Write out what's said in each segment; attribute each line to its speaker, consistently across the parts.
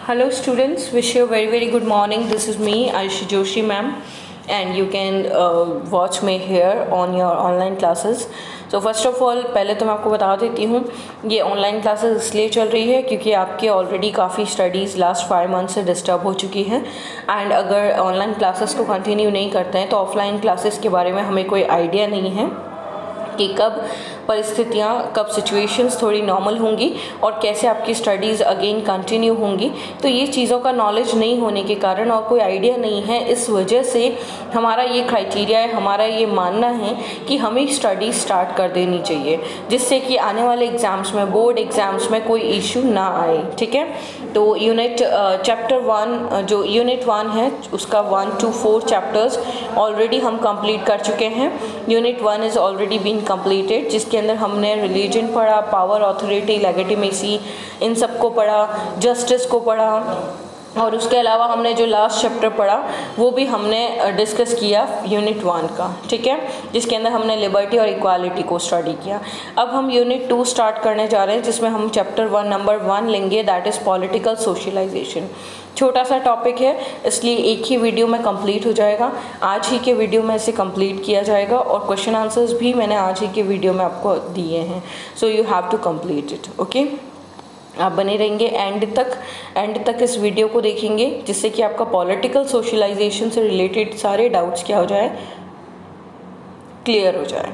Speaker 1: Hello students, wish you a very good morning. This is me, Ayushi Joshi ma'am, and you can watch me here on your online classes. So first of all, पहले तो मैं आपको बता देती हूँ ये online classes इसलिए चल रही है क्योंकि आपकी ऑलरेडी काफ़ी स्टडीज़ लास्ट 5 मंथ से डिस्टर्ब हो चुकी हैं एंड अगर ऑनलाइन क्लासेस को कंटिन्यू नहीं करते हैं तो ऑफलाइन क्लासेस के बारे में हमें कोई आइडिया नहीं है कि कब परिस्थितियाँ कब सिचुएशंस थोड़ी नॉर्मल होंगी और कैसे आपकी स्टडीज़ अगेन कंटिन्यू होंगी। तो ये चीज़ों का नॉलेज नहीं होने के कारण और कोई आइडिया नहीं है, इस वजह से हमारा ये क्राइटेरिया है, हमारा ये मानना है कि हमें स्टडी स्टार्ट कर देनी चाहिए जिससे कि आने वाले एग्ज़ाम्स में, बोर्ड एग्ज़ाम्स में कोई इशू ना आए। ठीक है, तो यूनिट चैप्टर 1 जो यूनिट 1 है उसका 1 to 4 चैप्टर्स ऑलरेडी हम कंप्लीट कर चुके हैं। Unit 1 is already been completed जिसके अंदर हमने रिलीजन पढ़ा, पावर, ऑथोरिटी, लेजिटिमेसी, इन सब को पढ़ा, जस्टिस को पढ़ा और उसके अलावा हमने जो लास्ट चैप्टर पढ़ा वो भी हमने डिस्कस किया यूनिट 1 का। ठीक है, जिसके अंदर हमने लिबर्टी और इक्वालिटी को स्टडी किया। अब हम यूनिट 2 स्टार्ट करने जा रहे हैं जिसमें हम चैप्टर 1 नंबर 1 लेंगे, दैट इज़ पॉलिटिकल सोशलाइजेशन। छोटा सा टॉपिक है इसलिए एक ही वीडियो में कंप्लीट हो जाएगा, आज ही के वीडियो में इसे कंप्लीट किया जाएगा और क्वेश्चन आंसर्स भी मैंने आज ही के वीडियो में आपको दिए हैं, so you have to complete it. Okay, आप बने रहेंगे एंड तक इस वीडियो को देखेंगे जिससे कि आपका पॉलिटिकल सोशलाइजेशन से रिलेटेड सारे डाउट्स क्या हो जाए, क्लियर हो जाए।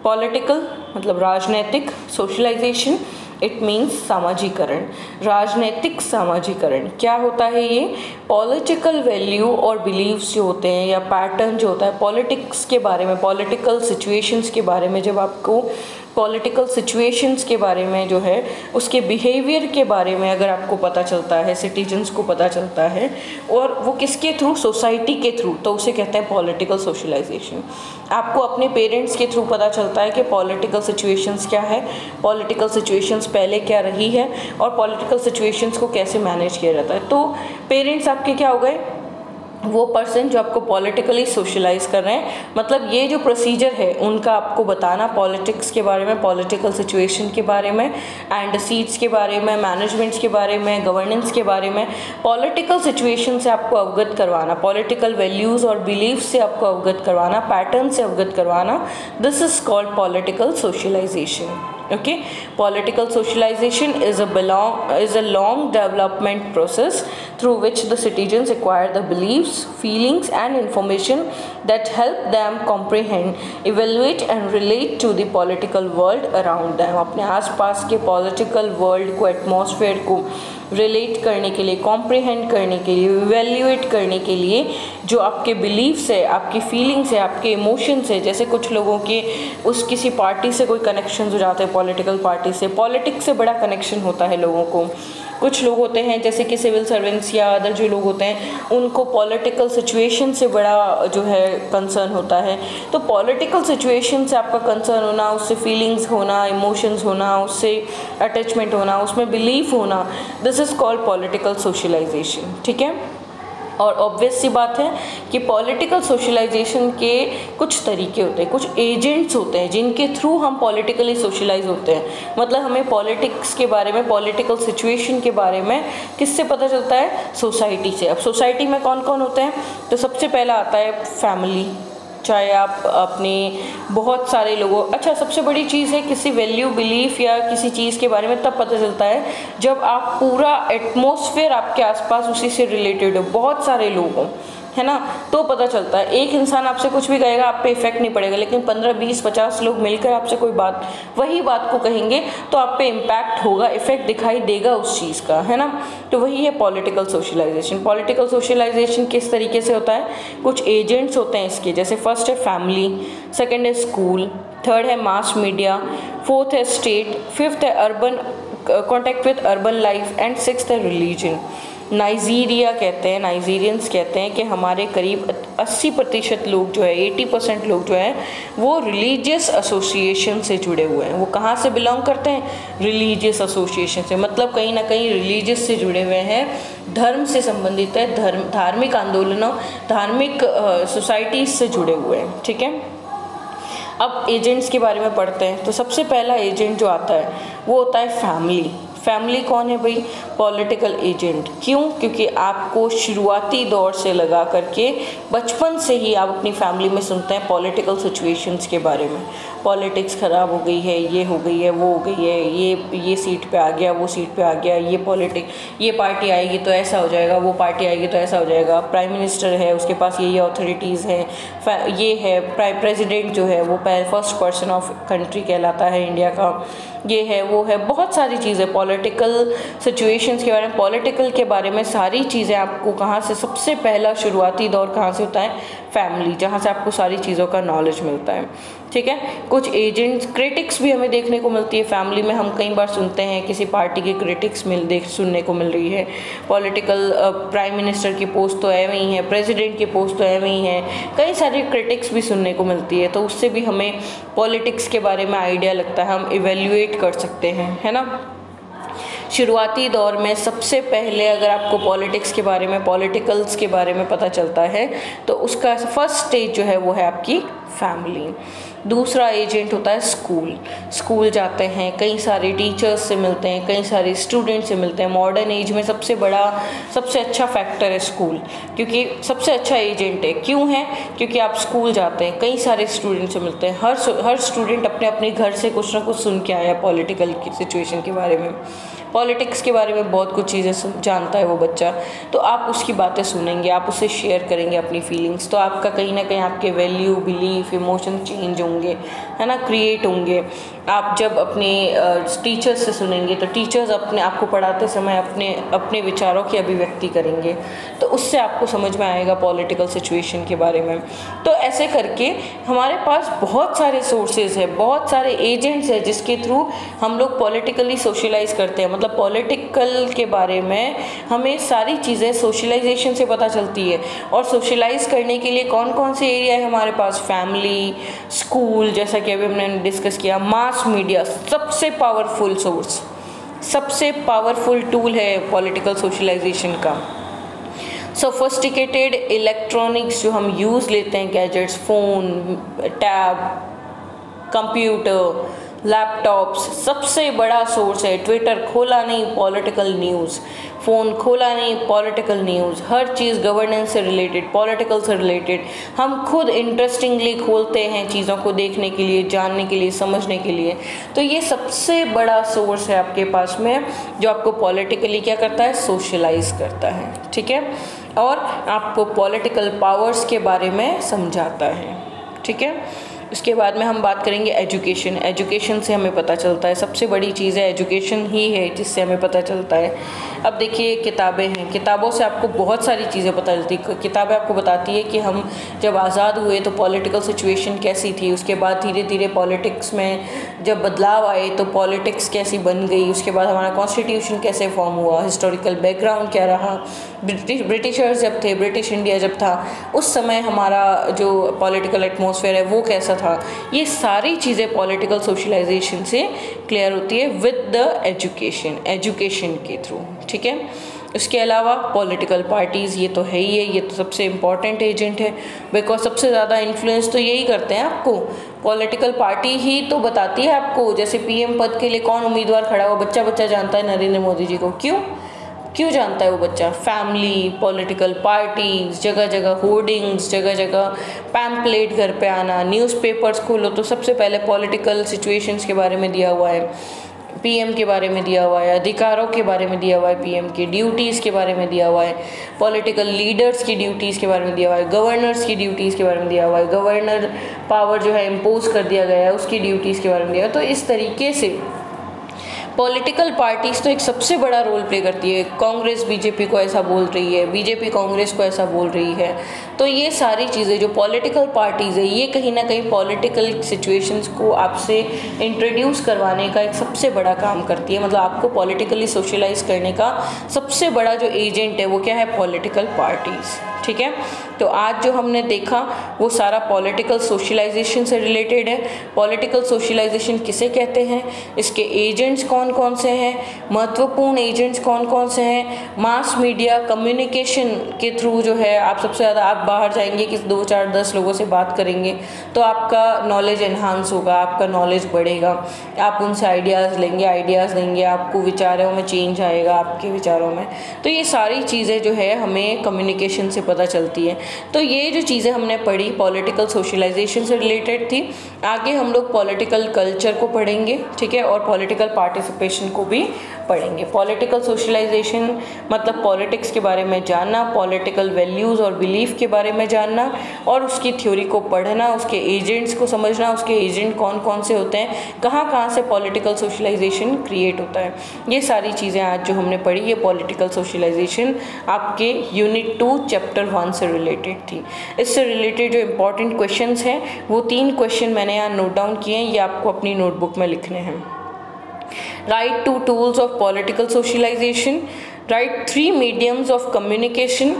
Speaker 1: पॉलिटिकल मतलब राजनैतिक, सोशलाइजेशन इट मीन्स सामाजिकरण। राजनैतिक सामाजिकरण क्या होता है? ये पॉलिटिकल वैल्यू और बिलीव्स जो होते हैं या पैटर्न जो होता है पॉलिटिक्स के बारे में, पॉलिटिकल सिचुएशंस के बारे में, जब आपको पॉलिटिकल सिचुएशंस के बारे में जो है उसके बिहेवियर के बारे में अगर आपको पता चलता है, सिटीजन्स को पता चलता है और वो किसके थ्रू, सोसाइटी के थ्रू, तो उसे कहते हैं पॉलिटिकल सोशलाइजेशन। आपको अपने पेरेंट्स के थ्रू पता चलता है कि पॉलिटिकल सिचुएशंस क्या है, पॉलिटिकल सिचुएशंस पहले क्या रही है और पॉलिटिकल सिचुएशंस को कैसे मैनेज किया जाता है। तो पेरेंट्स आपके क्या हो गए, वो पर्सन जो आपको पॉलिटिकली सोशलाइज कर रहे हैं, मतलब ये जो प्रोसीजर है उनका आपको बताना पॉलिटिक्स के बारे में, पॉलिटिकल सिचुएशन के बारे में एंड सीट्स के बारे में, मैनेजमेंट्स के बारे में, गवर्नेंस के बारे में, पॉलिटिकल सिचुएशन से आपको अवगत करवाना, पॉलिटिकल वैल्यूज़ और बिलीफ से आपको अवगत करवाना, पैटर्न से अवगत करवाना, this is called political socialization. Okay, political socialization is a long development process through which the citizens acquire the beliefs, feelings and information that help them comprehend, evaluate and relate to the political world around them। अपने आसपास के political world को, atmosphere को relate करने के लिए, comprehend करने के लिए, इवेल्यूएट करने के लिए जो आपके बिलीव्स है, आपकी फीलिंग्स है, आपके इमोशंस है। जैसे कुछ लोगों के उस किसी पार्टी से कोई कनेक्शन हो जाते हैं, पॉलिटिकल पार्टी से, पॉलिटिक्स से बड़ा कनेक्शन होता है लोगों को। कुछ लोग होते हैं जैसे कि सिविल सर्वेंट्स या अदर जो लोग होते हैं उनको पॉलिटिकल सिचुएशन से बड़ा जो है कंसर्न होता है। तो पॉलिटिकल सिचुएशन से आपका कंसर्न होना, उससे फीलिंग्स होना, इमोशंस होना, उससे अटैचमेंट होना, उसमें बिलीफ होना, this is called political socialization. ठीक है, और ऑब्वियस सी बात है कि पॉलिटिकल सोशलाइजेशन के कुछ तरीके होते हैं, कुछ एजेंट्स होते हैं जिनके थ्रू हम पॉलिटिकली सोशलाइज होते हैं। मतलब हमें पॉलिटिक्स के बारे में, पॉलिटिकल सिचुएशन के बारे में किससे पता चलता है? सोसाइटी से। अब सोसाइटी में कौन कौन होते हैं? तो सबसे पहला आता है फैमिली, चाहे आप अपने बहुत सारे लोगों, अच्छा सबसे बड़ी चीज़ है किसी वैल्यू, बिलीफ या किसी चीज़ के बारे में तब पता चलता है जब आप पूरा एटमॉस्फेयर आपके आसपास उसी से रिलेटेड हो, बहुत सारे लोग हों, है ना, तो पता चलता है। एक इंसान आपसे कुछ भी कहेगा आप पे इफेक्ट नहीं पड़ेगा, लेकिन 15, 20, 50 लोग मिलकर आपसे कोई बात, वही बात को कहेंगे तो आप पे इम्पैक्ट होगा, इफेक्ट दिखाई देगा उस चीज़ का, है ना। तो वही है पॉलिटिकल सोशलाइजेशन। पॉलिटिकल सोशलाइजेशन किस तरीके से होता है? कुछ एजेंट्स होते हैं इसके, जैसे फर्स्ट है फैमिली, सेकेंड है स्कूल, थर्ड है मास मीडिया, फोर्थ है स्टेट, फिफ्थ है urban contact with urban life and sixth है रिलीजन। नाइजीरिया कहते हैं, नाइजीरियंस कहते हैं कि हमारे करीब 80% लोग जो है, 80% लोग जो है वो रिलीजियस एसोसिएशन से जुड़े हुए हैं। वो कहाँ से बिलोंग करते हैं? रिलीजियस एसोसिएशन से, मतलब कहीं ना कहीं रिलीजियस से जुड़े हुए हैं, धर्म से संबंधित है, धार्मिक आंदोलनों, धार्मिक सोसाइटीज से जुड़े हुए हैं। ठीक है, अब एजेंट्स के बारे में पढ़ते हैं। तो सबसे पहला एजेंट जो आता है वो होता है फैमिली। फैमिली कौन है भाई? Political agent. क्यों? क्योंकि आपको शुरुआती दौर से लगा करके बचपन से ही आप अपनी फैमिली में सुनते हैं पॉलिटिकल सिचुएशंस के बारे में। पॉलिटिक्स ख़राब हो गई है, ये हो गई है, वो हो गई है, ये सीट पे आ गया, वो सीट पे आ गया, ये पार्टी आएगी तो ऐसा हो जाएगा, वो पार्टी आएगी तो ऐसा हो जाएगा, प्राइम मिनिस्टर है उसके पास ये अथॉरिटीज़ हैं, ये है प्रेसिडेंट जो है वो फर्स्ट पर्सन ऑफ कंट्री कहलाता है इंडिया का, ये है वो है, बहुत सारी चीज़ें पॉलिटिकल सिचुएशंस के बारे में, पॉलिटिकल के बारे में सारी चीज़ें आपको कहाँ से, सबसे पहला शुरुआती दौर कहाँ से होता है? फैमिली, जहाँ से आपको सारी चीज़ों का नॉलेज मिलता है। ठीक है। कुछ एजेंट्स, क्रिटिक्स भी हमें देखने को मिलती है फैमिली में। हम कई बार सुनते हैं किसी पार्टी की क्रिटिक्स सुनने को मिल रही है। पॉलिटिकल प्राइम मिनिस्टर की पोस्ट तो एवं ही है, प्रेसिडेंट की पोस्ट तो एवं ही है, कई सारी क्रिटिक्स भी सुनने को मिलती है। तो उससे भी हमें पॉलिटिक्स के बारे में आइडिया लगता है, हम इवेल्युएट कर सकते हैं, है ना। शुरुआती दौर में सबसे पहले अगर आपको पॉलिटिक्स के बारे में, पॉलिटिकल्स के बारे में पता चलता है तो उसका फर्स्ट स्टेज जो है वो है आपकी फैमिली। दूसरा एजेंट होता है स्कूल जाते हैं, कई सारे टीचर्स से मिलते हैं, कई सारे स्टूडेंट से मिलते हैं। मॉडर्न एज में सबसे अच्छा फैक्टर है स्कूल, क्योंकि सबसे अच्छा एजेंट है। क्यों है? क्योंकि आप स्कूल जाते हैं, कई सारे स्टूडेंट से मिलते हैं, हर स्टूडेंट अपने अपने घर से कुछ ना कुछ सुन के आया पॉलिटिकल की सिचुएशन के बारे में, पॉलिटिक्स के बारे में बहुत कुछ चीज़ें जानता है वो बच्चा। तो आप उसकी बातें सुनेंगे, आप उससे शेयर करेंगे अपनी फीलिंग्स, तो आपका कहीं ना कहीं आपके वैल्यू, बिलीफ, इमोशन चेंज होंगे, है ना, क्रिएट होंगे। आप जब अपने टीचर्स से सुनेंगे तो टीचर्स आपको पढ़ाते समय अपने विचारों की अभिव्यक्ति करेंगे, तो उससे आपको समझ में आएगा पॉलिटिकल सिचुएशन के बारे में। तो ऐसे करके हमारे पास बहुत सारे सोर्सेज है, बहुत सारे एजेंट्स हैं जिसके थ्रू हम लोग पॉलिटिकली सोशलाइज करते हैं। मतलब पॉलिटिकल के बारे में हमें सारी चीज़ें सोशलाइजेशन से पता चलती है। और सोशलाइज करने के लिए कौन कौन से एरिया है हमारे पास? फैमिली, स्कूल, जैसा कि अभी हमने डिस्कस किया, मास मीडिया सबसे पावरफुल सोर्स, सबसे पावरफुल टूल है पॉलिटिकल सोशलाइजेशन का। सोफिस्टिकेटेड इलेक्ट्रॉनिक्स जो हम यूज़ लेते हैं, gadgets, phone, tab, computer, laptops, सबसे बड़ा सोर्स है। ट्विटर खोला नहीं, पॉलिटिकल न्यूज़, फ़ोन खोला नहीं, पॉलिटिकल न्यूज़, हर चीज़ गवर्नेंस से रिलेटेड, पॉलिटिकल से रिलेटेड हम खुद इंटरेस्टिंगली खोलते हैं चीज़ों को देखने के लिए, जानने के लिए, समझने के लिए। तो ये सबसे बड़ा सोर्स है आपके पास में जो आपको पॉलिटिकली क्या करता है? सोशलाइज करता है। ठीक है। और आपको पॉलिटिकल पावर्स के बारे में समझाता है। ठीक है। उसके बाद में हम बात करेंगे एजुकेशन से हमें पता चलता है, सबसे बड़ी चीज़ है एजुकेशन ही है जिससे हमें पता चलता है। अब देखिए किताबें हैं, किताबों से आपको बहुत सारी चीज़ें पता चलती। किताबें आपको बताती है कि हम जब आज़ाद हुए तो पॉलिटिकल सिचुएशन कैसी थी, उसके बाद धीरे धीरे पॉलिटिक्स में जब बदलाव आए तो पॉलिटिक्स कैसी बन गई, उसके बाद हमारा कॉन्स्टिट्यूशन कैसे फॉर्म हुआ, हिस्टोरिकल बैकग्राउंड क्या रहा, ब्रिटिशर्स जब थे, ब्रिटिश इंडिया जब था उस समय हमारा जो पॉलिटिकल एटमॉस्फेयर है वो कैसा था। ये सारी चीज़ें पॉलिटिकल सोशलाइजेशन से क्लियर होती है विद द एजुकेशन के थ्रू। ठीक है। इसके अलावा पॉलिटिकल पार्टीज़, ये तो है ही है, ये तो सबसे इम्पॉर्टेंट एजेंट है, बिकॉज सबसे ज़्यादा इन्फ्लुएंस तो यही करते हैं आपको, पॉलिटिकल पार्टी ही तो बताती है आपको। जैसे पीएम पद के लिए कौन उम्मीदवार खड़ा हुआ, बच्चा जानता है नरेंद्र मोदी जी को। क्यों जानता है वो बच्चा? फैमिली, पॉलिटिकल पार्टीज, जगह जगह होर्डिंग्स, जगह जगह पैम्पलेट घर पे आना, न्यूज़पेपर्स खोलो तो सबसे पहले पॉलिटिकल सिचुएशंस के बारे में दिया हुआ है, पीएम के बारे में दिया हुआ है, अधिकारों के बारे में दिया हुआ है, पीएम की ड्यूटीज़ के बारे में दिया हुआ है, पॉलिटिकल लीडर्स की ड्यूटीज़ के बारे में दिया हुआ है, गवर्नर्स की ड्यूटीज़ के बारे में दिया हुआ है, गवर्नर पावर जो है इम्पोज कर दिया गया है उसकी ड्यूटीज़ के बारे में दिया हुआ है। तो इस तरीके से पॉलिटिकल पार्टीज़ तो एक सबसे बड़ा रोल प्ले करती है। कांग्रेस बीजेपी को ऐसा बोल रही है, बीजेपी कांग्रेस को ऐसा बोल रही है। तो ये सारी चीज़ें जो पॉलिटिकल पार्टीज़ है ये कहीं ना कहीं पॉलिटिकल सिचुएशंस को आपसे इंट्रोड्यूस करवाने का एक सबसे बड़ा काम करती है। मतलब आपको पॉलिटिकली सोशलाइज करने का सबसे बड़ा जो एजेंट है वो क्या है? Political parties. ठीक है। तो आज जो हमने देखा वो सारा पॉलिटिकल सोशलाइजेशन से रिलेटेड है। पॉलिटिकल सोशलाइजेशन किसे कहते हैं, इसके एजेंट्स कौन कौन से हैं, महत्वपूर्ण एजेंट्स कौन कौन से हैं, मास मीडिया कम्युनिकेशन के थ्रू जो है आप सबसे ज़्यादा आप बाहर जाएंगे कि 2 4 10 लोगों से बात करेंगे तो आपका नॉलेज एनहांस होगा, आपका नॉलेज बढ़ेगा, आप उनसे आइडियाज़ देंगे, आपको विचारों में चेंज आएगा, आपके विचारों में। तो ये सारी चीज़ें जो है हमें कम्युनिकेशन से पता चलती है। तो ये जो चीज़ें हमने पढ़ी पॉलिटिकल सोशलाइजेशन से रिलेटेड थी। आगे हम लोग पॉलिटिकल कल्चर को पढ़ेंगे, ठीक है, और पॉलिटिकल पार्टिसिपेशन को भी पढ़ेंगे। पॉलिटिकल सोशलाइजेशन मतलब पॉलिटिक्स के बारे में जानना, पॉलिटिकल वैल्यूज़ और बिलीफ के बारे में जानना और उसकी थ्योरी को पढ़ना, उसके एजेंट्स को समझना, उसके एजेंट कौन कौन से होते हैं, कहाँ कहाँ से पॉलिटिकल सोशलाइजेशन क्रिएट होता है। ये सारी चीज़ें आज जो हमने पढ़ी ये पॉलिटिकल सोशलाइजेशन आपके यूनिट 2 चैप्टर 1 से रिलेटेड थी। इससे रिलेटेड जो इम्पॉर्टेंट क्वेश्चंस हैं वो 3 क्वेश्चन मैंने यहाँ नोट डाउन किए हैं, ये आपको अपनी नोटबुक में लिखने हैं। Write 2 tools of political socialization. Write 3 mediums of communication.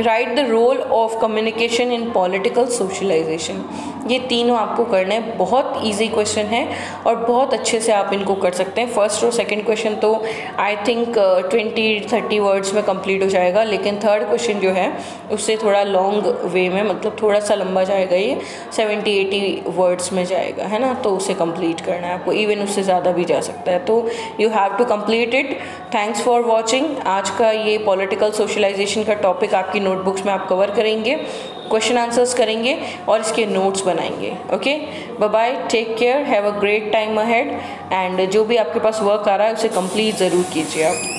Speaker 1: Write the role of communication in political socialization. ये तीनों आपको करने हैं। बहुत इजी क्वेश्चन है और बहुत अच्छे से आप इनको कर सकते हैं। फर्स्ट और सेकंड क्वेश्चन तो आई थिंक 20-30 वर्ड्स में कंप्लीट हो जाएगा, लेकिन थर्ड क्वेश्चन जो है उससे थोड़ा लॉन्ग वे में, मतलब थोड़ा सा लंबा जाएगा, ये 70-80 वर्ड्स में जाएगा, है ना। तो उसे कंप्लीट करना है आपको, इवन उससे ज़्यादा भी जा सकता है। तो you have to complete it. Thanks for watching. आज का ये पॉलिटिकल सोशलाइजेशन का टॉपिक आपकी नोटबुक्स में आप कवर करेंगे, क्वेश्चन आंसर्स करेंगे और इसके नोट्स बनाएंगे। Okay, bye bye, take care, have a great time ahead. And जो भी आपके पास वर्क आ रहा है उसे कंप्लीट ज़रूर कीजिए आप।